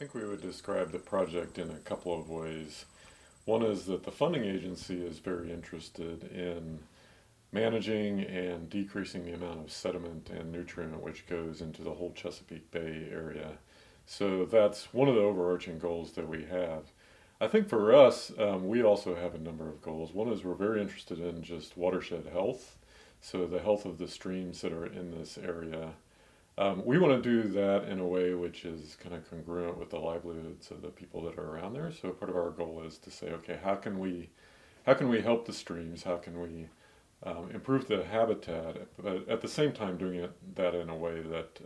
think we would describe the project in a couple of ways. One is that the funding agency is very interested in managing and decreasing the amount of sediment and nutrient which goes into the whole Chesapeake Bay area. So that's one of the overarching goals that we have. I think for us, we also have a number of goals. One is we're very interested in just watershed health, so the health of the streams that are in this area. We want to do that in a way which is kind of congruent with the livelihoods of the people that are around there. So part of our goal is to say, okay, how can we help the streams? How can we improve the habitat? But at the same time, doing that in a way that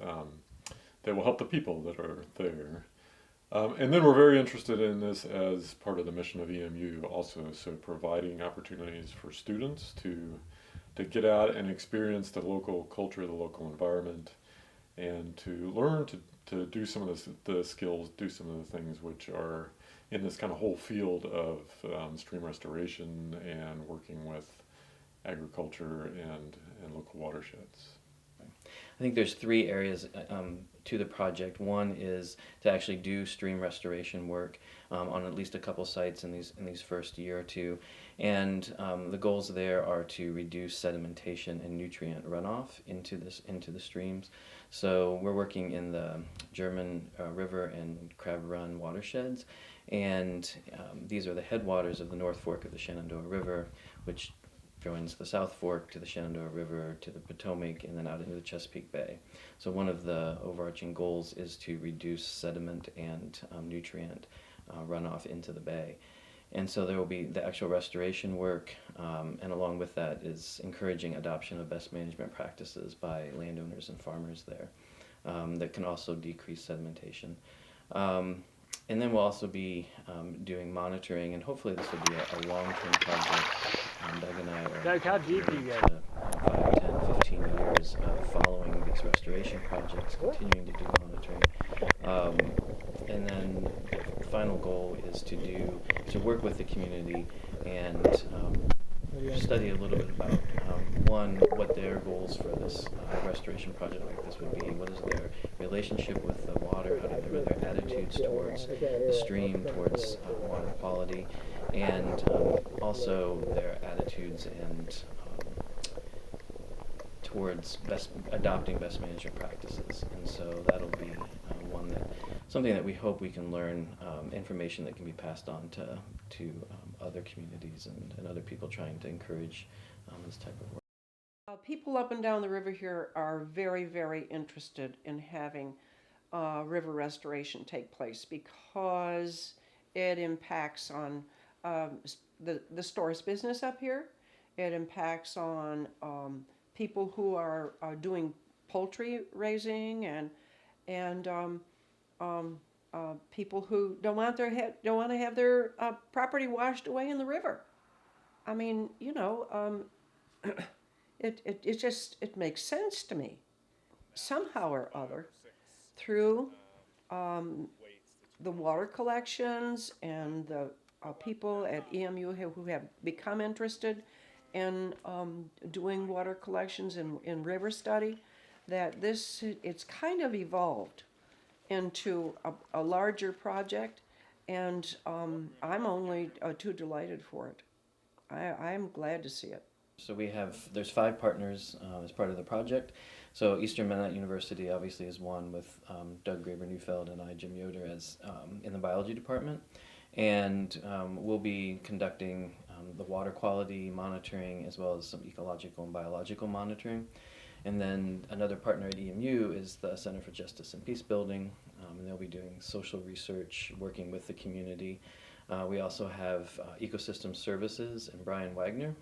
will help the people that are there. And then we're very interested in this as part of the mission of EMU also. So providing opportunities for students to get out and experience the local culture, the local environment, and to learn to do some of the skills, do some of the things which are in this kind of whole field of stream restoration and working with agriculture and local watersheds. I think there's three areas to the project. One is to actually do stream restoration work on at least a couple sites in these first year or two, and the goals there are to reduce sedimentation and nutrient runoff into the streams. So we're working in the German River and Crab Run watersheds, and these are the headwaters of the North Fork of the Shenandoah River, which joins the South Fork to the Shenandoah River, to the Potomac, and then out into the Chesapeake Bay. So one of the overarching goals is to reduce sediment and nutrient runoff into the bay. And so there will be the actual restoration work, and along with that is encouraging adoption of best management practices by landowners and farmers there that can also decrease sedimentation. And then we'll also be doing monitoring, and hopefully this will be a long-term project. Doug and I are Doug, how deep do you here get? to 5, 10, 15 years of following these restoration projects, continuing to do monitoring. And then the final goal is to work with the community and study a little bit about one, what their goals for this restoration project like this would be. What is their relationship with the water? What are their attitudes towards the stream, towards water quality, and also their attitudes and towards adopting best management practices. And so that'll be something that we hope we can learn, information that can be passed on to other communities and other people trying to encourage this type of work. People up and down the river here are very, very interested in having river restoration take place because it impacts on the store's business up here. It impacts on people who are doing poultry raising and people who don't want to have their property washed away in the river. I mean, it makes sense to me somehow or other through the water collections and the people at EMU who have become interested in doing water collections in river study, that it's kind of evolved into a larger project, and I'm only too delighted for it. I'm glad to see it. So there's 5 partners as part of the project. So Eastern Mennonite University obviously is one with Doug Graber-Neufeld and I, Jim Yoder, as in the biology department. And we'll be conducting the water quality monitoring as well as some ecological and biological monitoring. And then another partner at EMU is the Center for Justice and Peace Building, and they'll be doing social research, working with the community. We also have Ecosystem Services and Brian Wagner.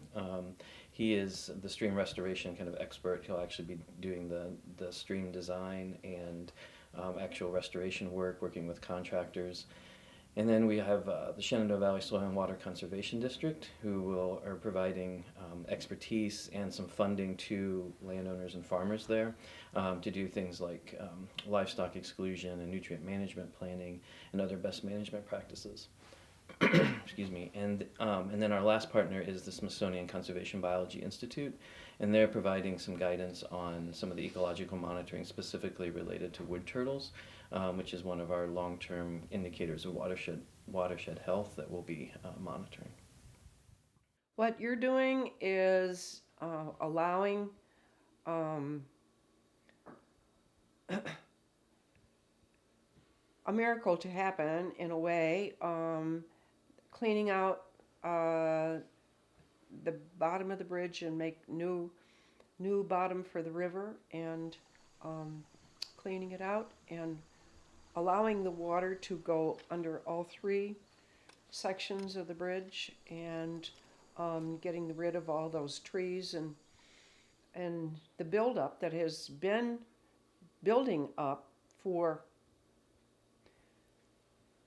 He is the stream restoration kind of expert. He'll actually be doing the stream design and actual restoration work, working with contractors. And then we have the Shenandoah Valley Soil and Water Conservation District, who are providing expertise and some funding to landowners and farmers there to do things like livestock exclusion and nutrient management planning and other best management practices. Excuse me. And then our last partner is the Smithsonian Conservation Biology Institute, and they're providing some guidance on some of the ecological monitoring specifically related to wood turtles, which is one of our long-term indicators of watershed health that we'll be monitoring. What you're doing is allowing a miracle to happen in a way, cleaning out the bottom of the bridge and make new bottom for the river, and cleaning it out and allowing the water to go under all three sections of the bridge, and getting rid of all those trees and the buildup that has been building up for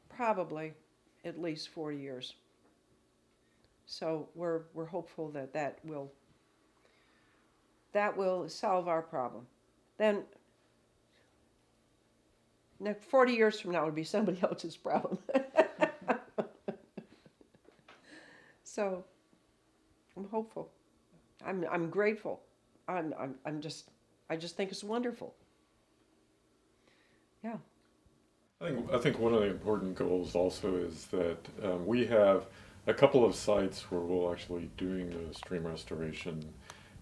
probably at least 40 years. So we're hopeful that that will solve our problem. Then 40 years from now, it would be somebody else's problem. So I'm hopeful. I'm grateful. I just think it's wonderful. Yeah. I think one of the important goals also is that we have a couple of sites where we'll actually doing the stream restoration,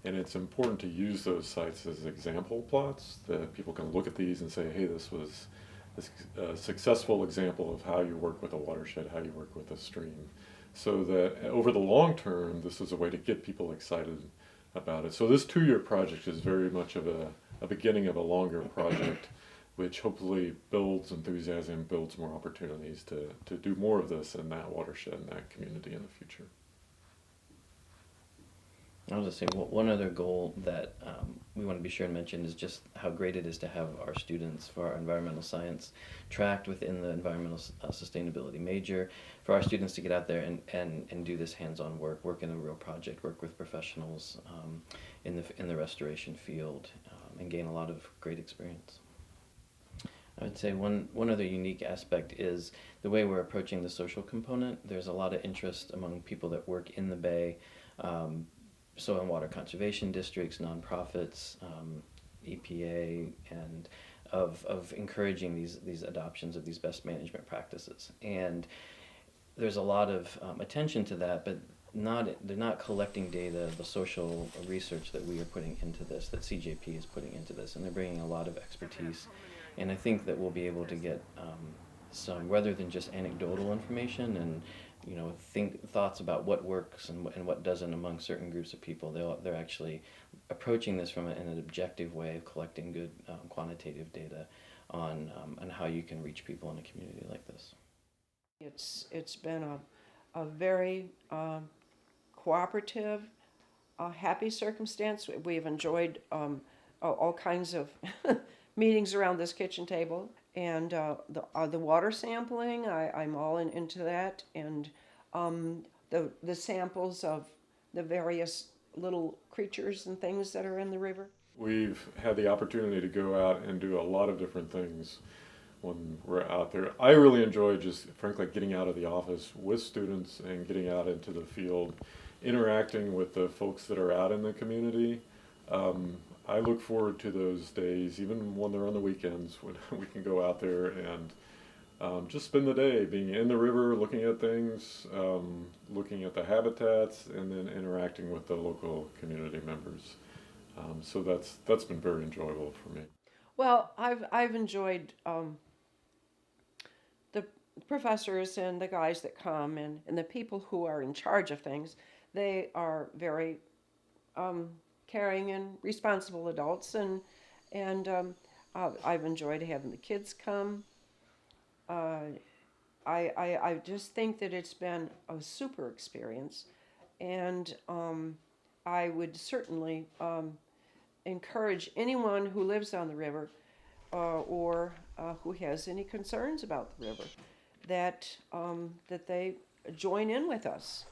and it's important to use those sites as example plots that people can look at these and say, hey, this was a successful example of how you work with a watershed, how you work with a stream, so that over the long term, this is a way to get people excited about it. So this 2-year project is very much of a beginning of a longer project, which hopefully builds enthusiasm, builds more opportunities to do more of this in that watershed, in that community in the future. I'll just say one other goal that we want to be sure to mention is just how great it is to have our students for our environmental science tracked within the environmental sustainability major, for our students to get out there and do this hands-on work in a real project, work with professionals in the restoration field, and gain a lot of great experience. I would say one other unique aspect is the way we're approaching the social component. There's a lot of interest among people that work in the Bay, soil and water conservation districts, nonprofits, EPA, and of encouraging these adoptions of these best management practices. And there's a lot of attention to that, but they're not collecting data, the social research that we are putting into this, that CJP is putting into this, and they're bringing a lot of expertise. And I think that we'll be able to get some, rather than just anecdotal information and thoughts about what works and what doesn't among certain groups of people. They're actually approaching this from an objective way of collecting good quantitative data on how you can reach people in a community like this. It's been a very cooperative, happy circumstance. We've enjoyed all kinds of meetings around this kitchen table, and the water sampling. I'm all into that, and the samples of the various little creatures and things that are in the river. We've had the opportunity to go out and do a lot of different things when we're out there. I really enjoy just, frankly, getting out of the office with students and getting out into the field, interacting with the folks that are out in the community. I look forward to those days, even when they're on the weekends, when we can go out there and just spend the day being in the river, looking at things, looking at the habitats, and then interacting with the local community members. So that's been very enjoyable for me. Well, I've enjoyed the professors and the guys that come and the people who are in charge of things. They are very caring and responsible adults, and I've enjoyed having the kids come. I just think that it's been a super experience, and I would certainly encourage anyone who lives on the river or who has any concerns about the river that they join in with us.